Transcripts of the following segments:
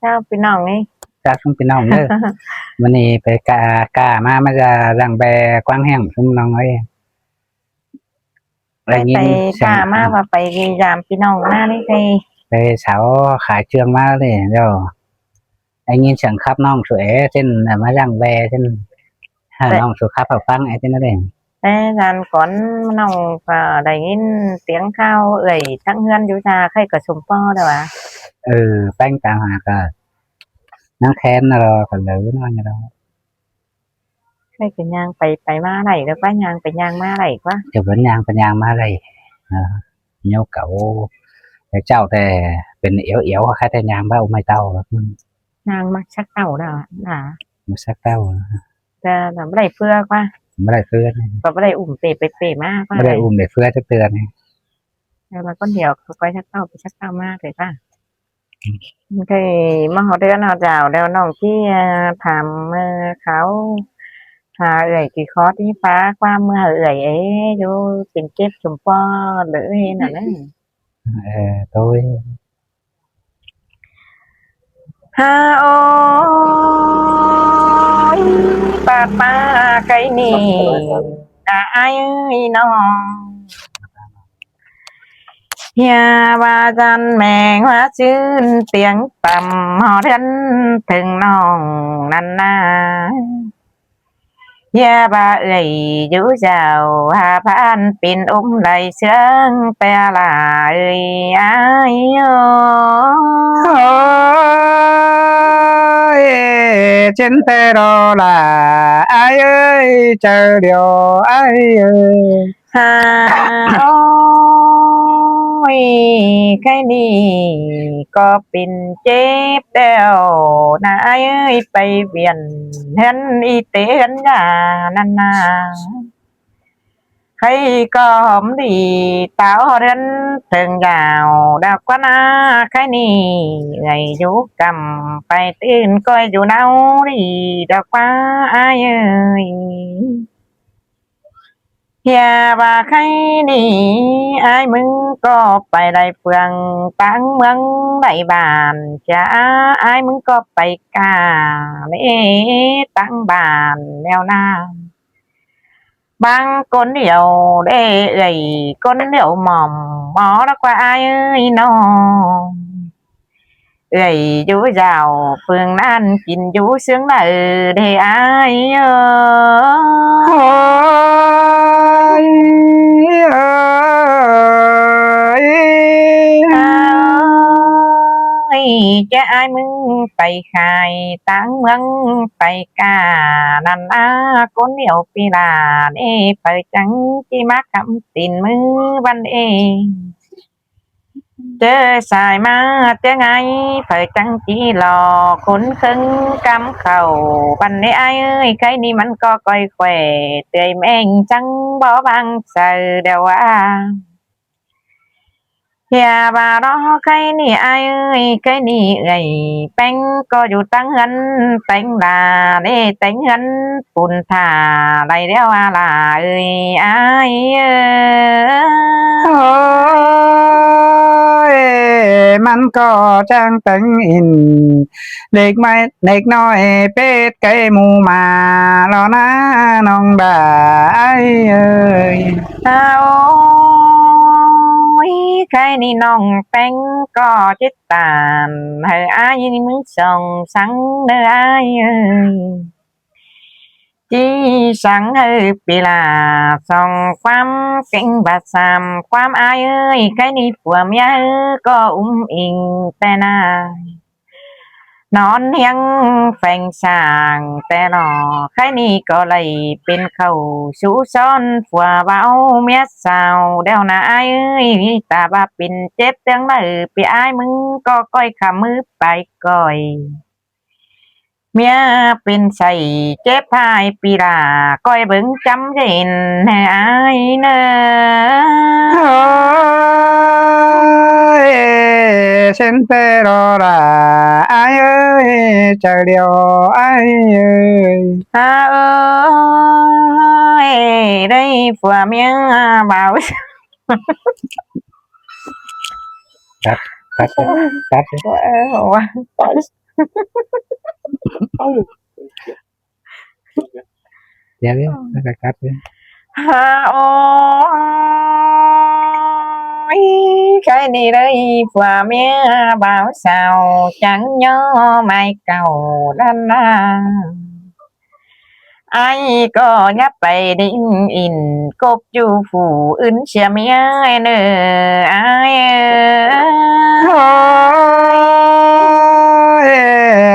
sao bên nào ấy จากชุมพี่น้องเด้อ วันนี้ไปกามาจะรังแบกว้างแห้งชุมน้องเอ้ยได้ ไป ยิ ไป นเสียง กามาว่าไปยามพี่น้องมานี่ใคร ไปสาวขายเชืองมาเลยเดี๋ยวได้ยินเสียงครับน้องสวยเช่นมารังแบเช่นน้องสุขภาพฟังไอ้เช่นนั่นเอง แต่งานก่อนน้องก็ได้ยินเสียงข้าวเอ่ยทั้งเฮือนอยู่ชาใครก็สมปอเด้อวะ แป้งตามหาก็น้ำแค้นรอกันเลยน้อยเรา ใครก็ย่างไปมาไหลแล้วก็ย่างไปย่างมาไหลกว่า เดี๋ยวเป็นยางเป็นยางมาเลยเนี้ยเก่าแต่เจ้าแต่เป็นเอียวๆแค่แต่ยางบ้าไม่เต้า ย่างมักชักเต่าเด้อน่ะ มาสักเต้า แต่บ่ได้เพื่อกว่า ไม่ได้เพื่อน ก็บ่ได้อุ่มเปไปเปมากว่า ไม่ได้อุ้มได้เพื่อจะเตือน แล้วก็เดี๋ยวก็ชักเต่าไปชักเต่ามากเลยป่ะเคยมาหอเดือนเอาเจ้าแล้วน้องที่ถามเขาหาเอ่ยกี่คอร์สที่ฟ้าความเมื่อเอ่ยเอ๊ะดูเป็นเก็บสมปอหรือเห็นน่ะนะ tôi ฮาโอยปาปาไก่นี่นายน้องเฮียว่าจันแมงว่าชื่นเตียงต่ำหอเดินถึงน้องนั่นนาเฮียบ่าเอ่ยอยู่เจ้าหาพานปินไหลเชิงแปลลาเอ่ยอายโอ trên tê đô là ai ơi chờ điều ai ơi ฮาโอ้ยแค่นี้ก็เป็นเจ็บแล้วนายเอ้ยไปเวียนเห็นอีเตียนยานันนาใครก็หอมดีเต้าเดินถึงยาวดาวกว่านาแค่นี้ไงอยู่กำไปตื่นก็อยู่เนาดีดาวกว่าอายเอ้ย อย่าว่าใครดีไอ้มึงก็ไปได้เฟืองตั้งเมืองได้บ้านจ้าไอ้มึงก็ไปกาเล่ตั้งบ้านแล้วนาบางคนเดียวได้เอ่ยคนเดียวหม่อมหมอแล้วกว่าไอ้เอ้ยน้องเอ่ยอยู่ยาวเฟืองนั่นกินอยู่เสียงเลยเด้ไอ้เอ้ย จะไอ้มึงไปขายตั้งเมืองไปกานันอาคนเดียวปีลาเอไปจังจีมาคำตินมือวันเอเจอสายมาเจอไงไปจังจีหลอคนครึ่งกำเข่าวันนี้ไอ้เอ้ยใครนี่มันก็ก้อยแขวเตยแม่งจังบ่บางเสือเดียวว่า อย่าบ่ารอใครนี่ไอ้เอ้ยใครนี่เอ้ยแป้งก็อยู่ตั้งหันแป้งลาเด้แต่งหันปุ่นท่าไรเดียวอะไรเอ้ยไอ้เอ้ย มันก็จ้างแต่งอินเด็กไม่เด็กน้อยเป็ดไก่หมูมาแล้วนะน้องบ่ายเอ้ย เอาใครนี่น้องแป้งก็จิตตานให้อายนี่มึงส่งสังเด้อไอ้เอ้ย chỉ sáng hơi bị là songความเก่งบาดสามความอายเอ้ยใครนี่ผัวเมียก็อิงแต่นานอนเฮียงแฝงสางแต่หนอใครนี่ก็เลยเป็นเขาชูซ้อนผัวเบาเมียสาวเดี๋ยวนะอายเอ้ยตาบาปินเจ็บเตียงเลยปีอายมึงก็ก้อยขามือไปก้อย เมียเป็นใส่เจ็บพายปีลาก้อยเบิ่งจำเห็นให้อายเนอ Sen pero là ai ơi chờ điều ai ơi ฮาเอ้ยได้ผัวเมียเบา ครับ cắt cắt Ủa, dạ biết cắt ha ôi cái này đây vừa mẹ bảo sao chẳng nhớ mai cầu đan na ai có nhấp bài đinh in cốp chu phủ ứng xe mía nơ ai ôi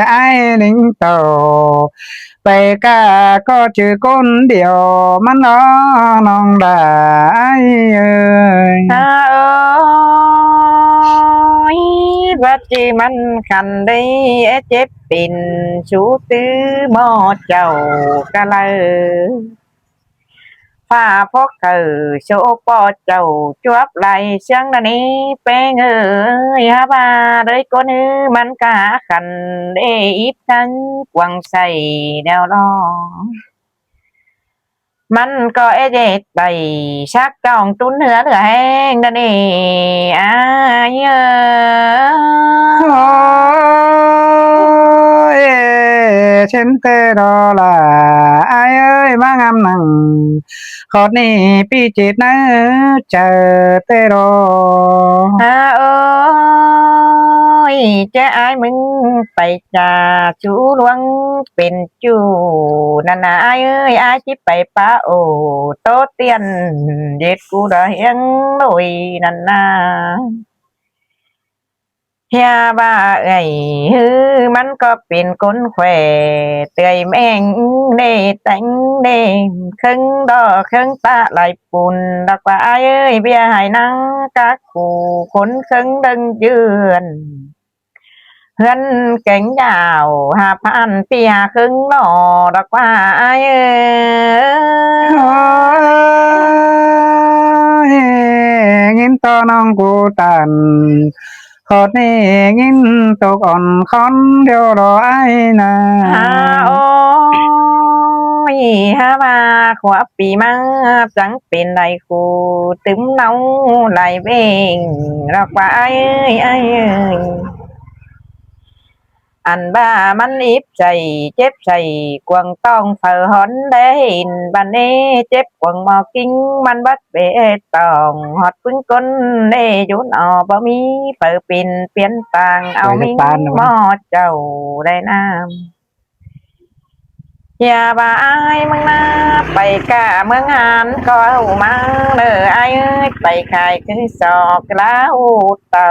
ai lính tàu bè ca có chữ con điều mà nó non đã ai ơi ha ơi vật chi mình khăn đi chép pin chú tư mò chầu ca lơ pha phó cờ số po chầu chuốc lại sáng đàn đi bé ơi ha ba đời con ư mình cả khăn để ít thân quăng say đeo lo mình có ế dệt đầy sắc tròn trún nữa nữa hen đàn đi ai ôi trên tê đó là ai ơi mang âm nặng khót ni pi chết nơ chờ tê đó ha ơi cha aiมึงไปจ่าชูหลวงเป็นจูนั่นน่ะai ơi ai chỉ ไปป้าโอโตเตียนเด็ดกูได้เฮียงลอยนั่นน่ะเฮียบ้าไอ้ฮือมันก็เป็นคนแขวเตยแม่งเด้แต่งเด้ครึ่งดอกครึ่งตาไหลปุ่นดอกว่าai ơiเบียร์ให้นังกักกูคนครึ่งดึงยืน เพื่อนเก่งยาว5,000ปีครึ่งหล่อดอกว่าไอ้เอ้ย งินต่อน้องกูตันขอดนี่งินตกอ่อนคอนเดียวรอไอ้นา ฮาโอ้ยฮามาขวบปีมาจังเป็นไรคูตึมเนาไหลเบ่งดอกว่าไอ้เอ้ยไอ้เอ้ยอันบ้ามันอิบใจเจ็บใจกวงต้องเฝ้าหอนได้เห็นบันนี้เจ็บกวงหมอกิ้งมันบัดเบตองหอดพึ่งก้นเด้ยุนออบ่มีเปิดปินเปลี่ยนต่างเอามิงหมอเจ้าได้น้ำอย่าบ่ายมึงนะไปกะเมืองงานก็เอามาเด้อไอ้เอ้ยไปขายคือสอกแล้วเต่า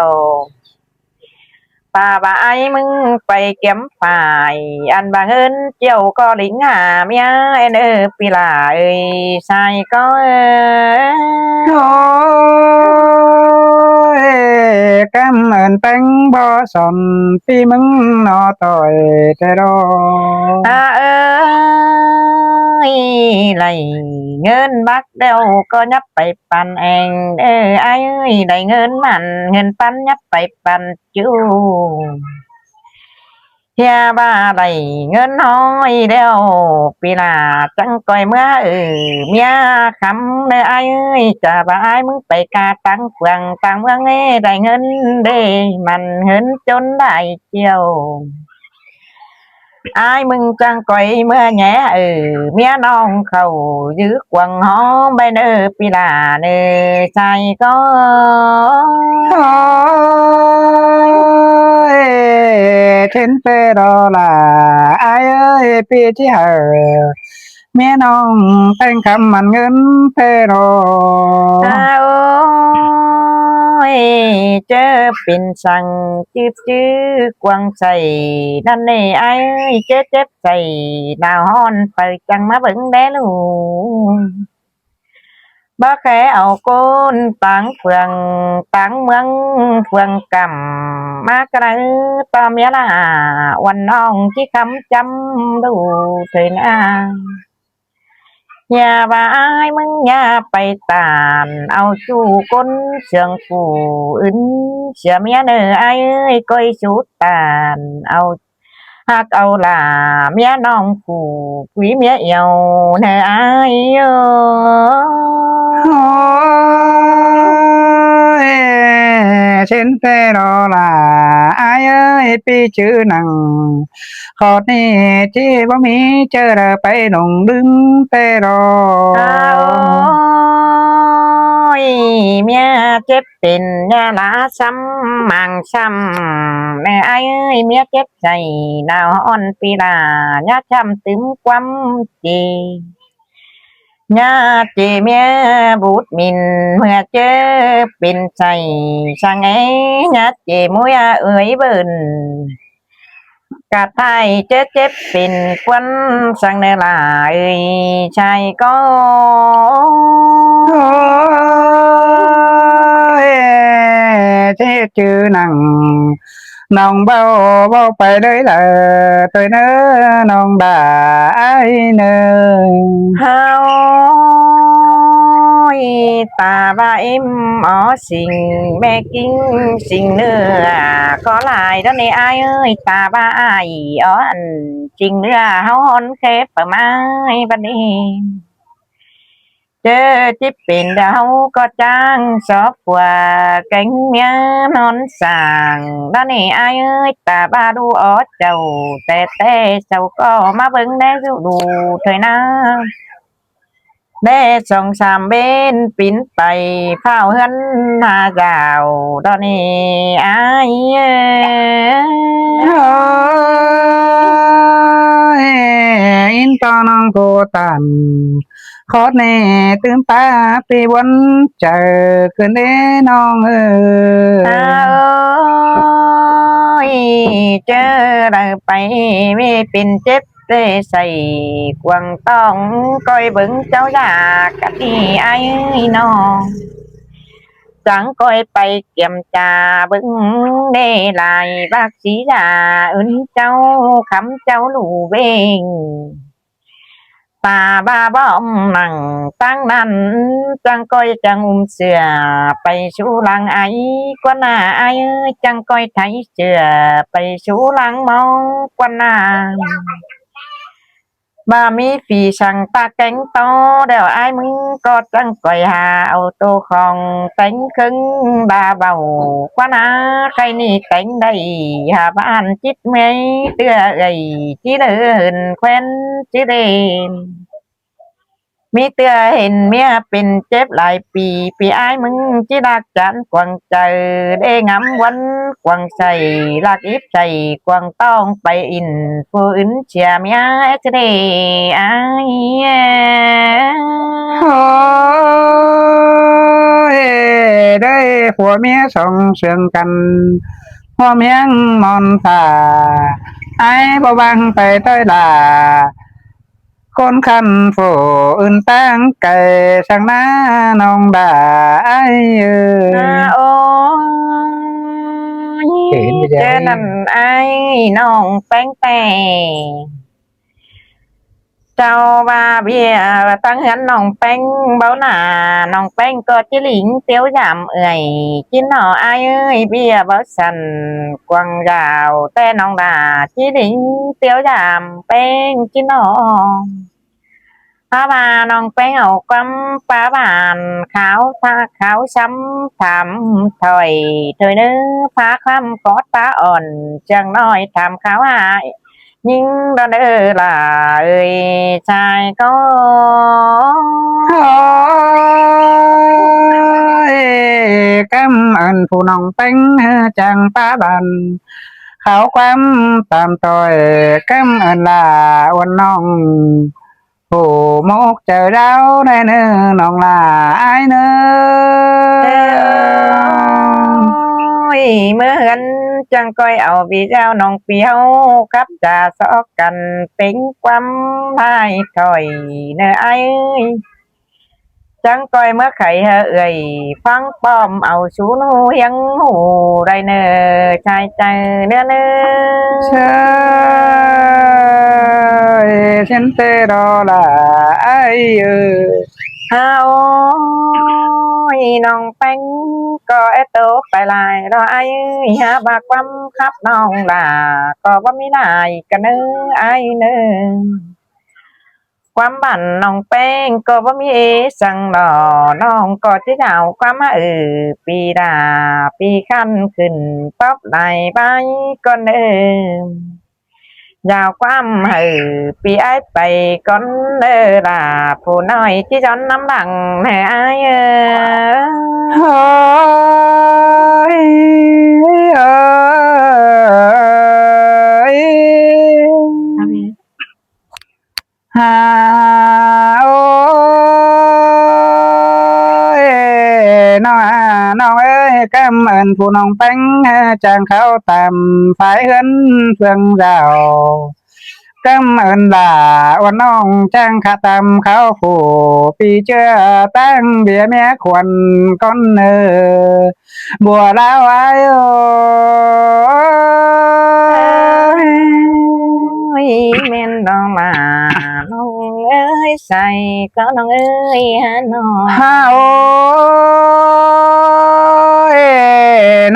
bà ai mừng phải kiếm phải ăn bằng hơn chiều có lính hà mía en ơ pi là ơi sai có ôi cảm ơn bánh bò sòn pi mừng nó tội thế đó ơi lại ngân bác đeo có nhấp phải bàn anh ai ơi lại ngân ngân pan nhấp phải bàn chú Hia ba đầy ngân hoi đeo vì là chẳng coi mưa mía khắm nơi ai ơi chả bà ai muốn phải ca trắng phường trắng mưa nghe đầy ngân để màn hến chốn đại chiều ai mừng chẳng coi mưa nhẹ mía non khẩu giữ quần hó bên vì là nơi sai có trên tê đó là ai ơi pi chi hở mẹ non thanh cầm màn ngân tê đó ôi chớ pin sang chứ chứ quăng sayนั่นนี่ไอ้เจ๊เจ็บใส่ดาวฮ้อนไปจังมาเบิ่งแด้ลูบ่แค่เอาก้นตังเฟืองตังเมืองเฟืองกำมากระตอมยาลาวันน้องที่คำจำดูเถิดนะอย่าบ่ายมึงอย่าไปตานเอาชูก้นเสียงผู้อื่นเสียเมียเด้อไอ้เอ้ยก้อยชูตานเอาหากเอาล่ะเมียน้องผู้quýเมียเอี่ยวเด้อไอ้เอ้ย เ เช่นแต่รอลาอายเอ้ยปีชื่อหนังขอดนี้ที่บ่มีเจอไปหลงดึงแต่รอ ยเมียเจ็บเป็นยาลาซ้ำมังซ้ำแม่ไอ้เอ้ยเมียเจ็บใจดาวอ่อนปีลายาช้ำตึมความจียาจีเมียบูดมินเมื่อเจอเป็นใจช่างไงยาจีมุยเอ้ยเบิ่นกะไทยเจ็บเจ็บเป็นควันสังเนลาเอ้ยชายก็ โอ้ยที่ชื่อหนังน้องเบาไปเลยล่ะเธอเน้อน้องได้เน้อ เฮาตาบ่าเอ็มอ๋อสิ่งแม่กิ้งสิ่งเนื้อขอลายแล้วในอายเอ้ยตาบ่าอายอ๋ออันจริงเนื้อเฮาฮอนเคปประไม้บัดนี้เจอจิบเป็นดาวก็จ้างสอบกว่าแก่งเมียนอนสั่งแล้วนี่อายเอ้ยตาบ่าดูอ๋อเจ้าแต่เจ้าก็มาเบิ่งได้ดูเถอยนะ แม่สองสามเบนปินไปเฝ้าเฮือนมาเจ้าตอนนี้อายเอ้โอ้ยอินตอนน้องโกตันขอแน่ตื่นตาปีวันเจอคืนเด้น้องเอ้ยเจอเราไปไม่เป็นเจ็บเตใส่กวางต้องก้อยเบิ่งเจ้าอยากกะที่ไอ้น้องจังก้อยไปเกี่ยมจาเบิ่งเด้ลายบักสีดาอื่นเจ้าคำเจ้าลู่เบง ตาบ้าบ้อมหนังตั้งนั้นจังก้อยจังเสือไปชูหลังไอกว่าหน้าไอเอ้ยจังก้อยไทยเสือไปชูหลังมองกว่าหน้าบ่มีฝีช่างตาแก๊งโตเดี๋ยวไอ้มึงก็จังก้อยหาเอาตัวของแต่งครึ่งบาเบากว่าหน้าใครนี่แต่งได้หาบ้านจิตไม่เตื้อเอ้ยจีเดินแคว้นจีเดน มีเตือเห็นเมียเป็นเจ็บหลายปีปีอ้ายมึงจีรักจันกวางใจได้งำวันกวางใส่รักอิบใจกวางต้องไปอินฝืนเชียเมียจะได้อ้ายโอ้ยได้ผัวเมียสองเสียงกันหัวเมียงมอนตาไอ้บ่บังไปต้อยลาคนคันโฝอื่นตั้งไก่สังหน้าน้องได้เออโอ้ยเห็นไปเจยัอนั่นไอ้น้องแป้งแต่เจ้าว่าเบียตั้งเหือนน้องแป้งเบ้าหน้าน้องแป้งก็จิหลิงเตี้ยวยำเอื่อยกินหน่ออายเอ้ยเบียเบ้าสันกวางยาวแต่น้องดาจิหลิงเตี้ยวยำแป้งกินหน่อป้าบาน้องแป้งเอากำป้าบานขาวผ้าขาวช้ำทำถอยเธอเนื้อผ้าคล้ำกอดป้าอ่อนจังน้อยทำขาวหาย ยิ่งดอนเออล่ะเอ้ยชายก็โอ้ยกำอันผู้น้องเป็งจังป้าบันเขาความตามต่อยกำอันลาวันน้องผู้มกเจอดาวในเนื้อน้องลาไอายเนื้เอ้อยเมื่อหันจังก้อยเอาพี่เจ้าน้องเปียวกับจ่าซอกกันเป็นความพายถอยเนื้อไอ้ยจังก้อยเมื่อไข่เอ่ยฟังป้อมเอาชูนหูยังหูไรเนื้อชายใจเนื้อเนื้เชอ ยฉันเตรอลาไอายเออ ฮาโอยน้องแป้งก็ไอโตไปลายรอไอหาบากความคับน้องลาก็ว่าไม่ได้กันเนอไอเนอ ความบั่นน้องแป้งก็บ่มีสั่งดอน้องก็ที่ดาวความมาปีดาปีขั้นขึ้นป๊อบไหลไปก่อนเดิมยาวความปีไอ้ไปก่อนเด้อล่ะผู้น้อยที่จอนน้ำบังแม่ไอ้โอ้ยโอ้ยฮาโอ้ยน้องเอ้ยกำเอิญผู้น้องแป้งจางเขาตามฝ่ายเฮือนเฟืองเรากำเอิญล่ะว่าน้องจ้างขาตามเขาผู้ปีเชื่อตั้งเบียแม่ควรก้อนบัวลาวไอ้โอ้ย เม่นดองมาน้องเอ้ยใส่ก็น้องเอ้ยฮะน้อง ฮาโอ้ย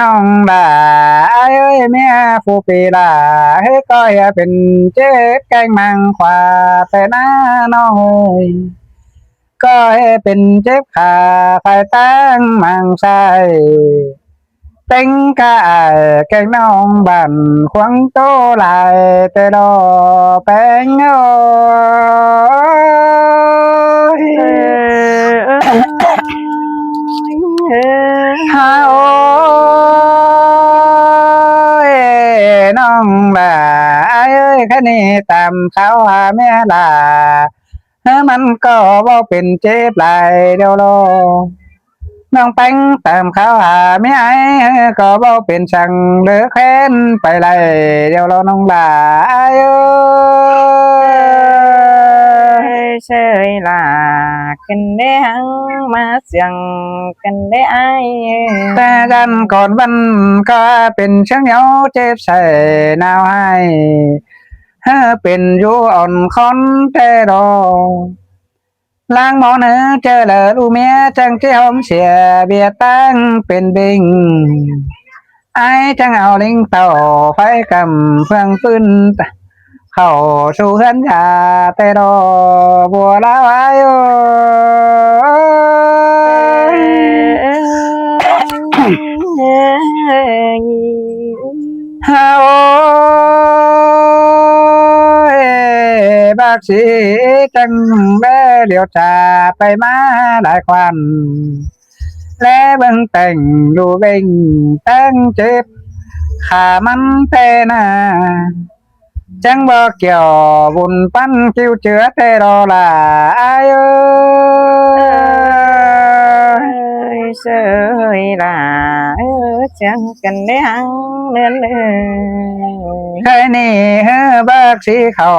น้องด่าเอ้ยแม่ผู้ปีด่าเฮ้ยก็อย่าเป็นเจ๊แกงมังควาแต่หน้าน้องเอ้ยก็ให้เป็นเจ็บขาไฟตั้งมังใส่เต็งกายแกงน้องบันควงโตลายแต่ดอแป้งโอ้ย ฮาโอ้ยน้องบ่าเอ้ยคันนี้ตามเขาหาแม่ล่ะมันก็บ่เป็นเจ็บไหลเดียวโลน้องแป้งตามเขาหาแม่ไอ้ก็บ่เป็นสั่งเลือแค้นไปเลยเดียวโลน้องบ่าเอ้ย เชยล่ะกันได้หังมาเสียงกันได้ไอ แต่กันก่อนวันก็เป็นเชิงเหนียวเจ็บใส่หนาวให้เป็นอยู่อ่อนคอนแต่ดอล้างหมอเนื้อเจอเลยลูเมียจังที่หอมเสียเบียตั้งเป็นบิงไอ้จังเอาลิงต่อไฟกำเฟืองปืนเข้าสู่เฮือนยาแต่ดอบัวลาวไอ้โอ้ฮาโอ้ยบักสีจังแม่เดียวจาไปมาหลายควันและเบิ่งแต่งดูเบ่งแต่งเจ็บขามันแต่นาจังบ่เกี่ยวบุญปั้นคิวเจือแต่รอละอายเอ้ย เชยล่ะจังกันได้หังเนื่อนเลย เคยนี่บักสีเขา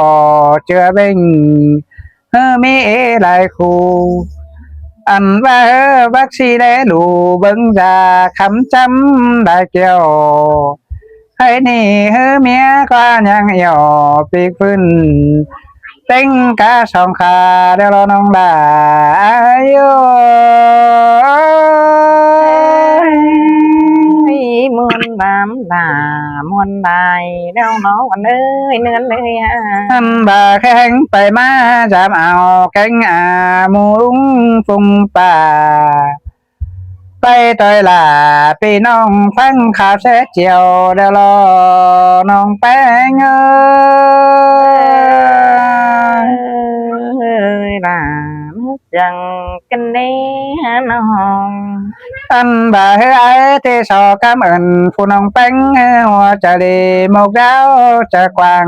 เจือเบ่งมีหลายคู่อันว่าบักสีได้ดูเบิ่งจาคำจำได้เกี่ยวใครนี่เมียก็ยังเหี่ยวปีกพื้นเต็งกาสองขาเดี๋ยวเราน้องด่าโย มวนบามด่ามวนได้แล้วน้องอันเอ้ยเนื่อนเลยฮะ อันบ่าแข้งไปมาจามเอาแข้งหมูลุงฟุงป่าไปต่อยล่ะพี่น้องฟังข่าวแซ่เจียวเดี๋ยวรอน้องแป้งเอ้ย ล่ะจังกันได้ฮะน้อง อันบ่าเฮ้ยที่สอกำเอินผู้น้องแป้งหัวจะดีหมกดาวจะกวาง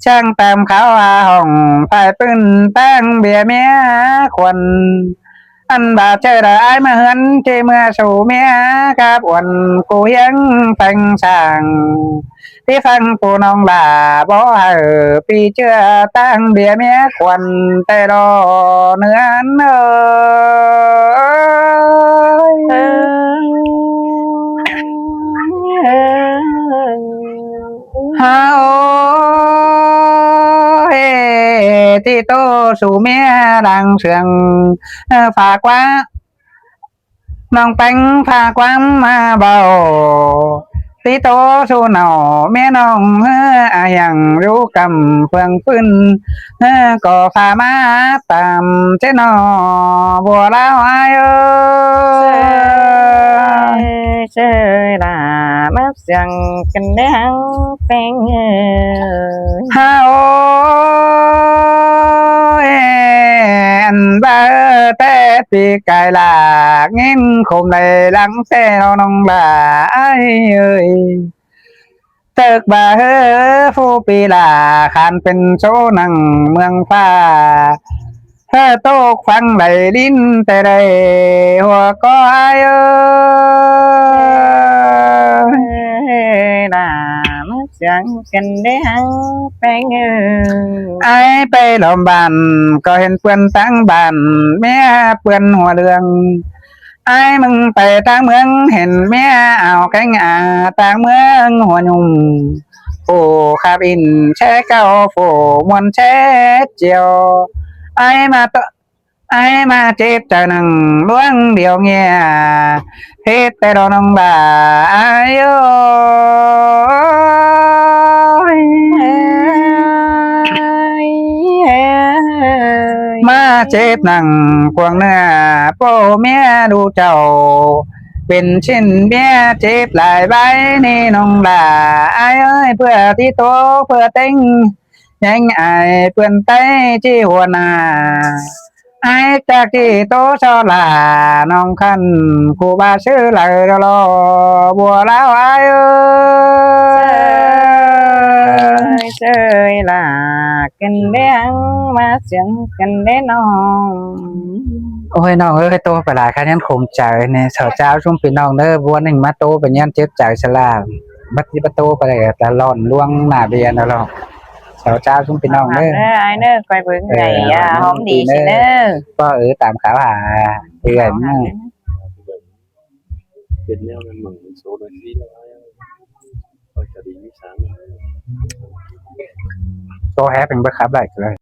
ช่างตามเขาห้องภายปืนตั้งเบียเมียควนอันบาเจอได้มาเหินที่เมื่อสู่เมียกับวันกูยังฟังสั่งที่ฟังผู้น้องบ่าบ่ปีเชื่อตั้งเบียเมียควนแต่รอเนื้อนฮาโอที่โตสู่เมียดังเสียงฝากว่าน้องแป้งฝากความมาเบา ตีโตสู้หน่อแม่น้องอายังรู้กำเฟืองฟื้นก็พามาตามเจ้นอบัวลาวอายเอ้ย chơi là mất rằng cần đáng quen ฮาโอยอันบ้าแต่ปีกายหลากเงินคมในหลังแต่เราน้องหลาเอ้ยเติกบ่าผู้ปีลาขานเป็นโซนังเมืองฟ้าโตกฟังไหลลิ้นแต่ใดหัวก็อายเอ้ย là mất rằng cần đáng quen ไอไปหลอมบานก็เห็นเพื่อนตั้งบ้านแม่เพื่อนหัวเรืองไอ้มึงไปทางเมืองเห็นแม่เอาแกงทางเมืองหัวยุ่งโอ้ขับอินแช่เก้าโฟมวนแช่เจียวไอ้มาตไอ้มาเจ็บใจหนังล่วงเดียวเงียเฮ็ดแต่เราน้องบ่าไอ้โอ้ย มาเจ็บหนังกวางเนื้อโป้เมียดูเจ้าเป็นชิ้นเมียเจ็บหลายใบนี่น้องด่าไอ้เอ้ยเพื่อที่โตเพื่อเต็งยังไอเพื่อนไต้ที่หัวหน้าไอ้จากที่โตชอลาน้องคันครูบาชื่อไหลรอบัวแล้วไอ้เอ้ย chơi là cần đáng mà chẳng cần đến non โอ้ยน้องเอ้ยโตไปหลายคันยันขมใจเนี่ยสาวเจ้าชุ่มพี่น้องเด้อบัวหนึ่งมาโตเป็นยันเจ็บใจสลาบัดนี้ประตูไปเลยแต่ล่อนล่วงหน้าเบียนแล้วหรอกสาวเจ้าชุ่มพี่น้องเด้อ ai nữa quay bữa ngày hôm đi xin nữa ก็ตามข่าวหาเพื่อนมั่ง Việt Nam mình mừng số đôi khi là ôi cả đi sáng โตแฮเป็นบังคับได้เลย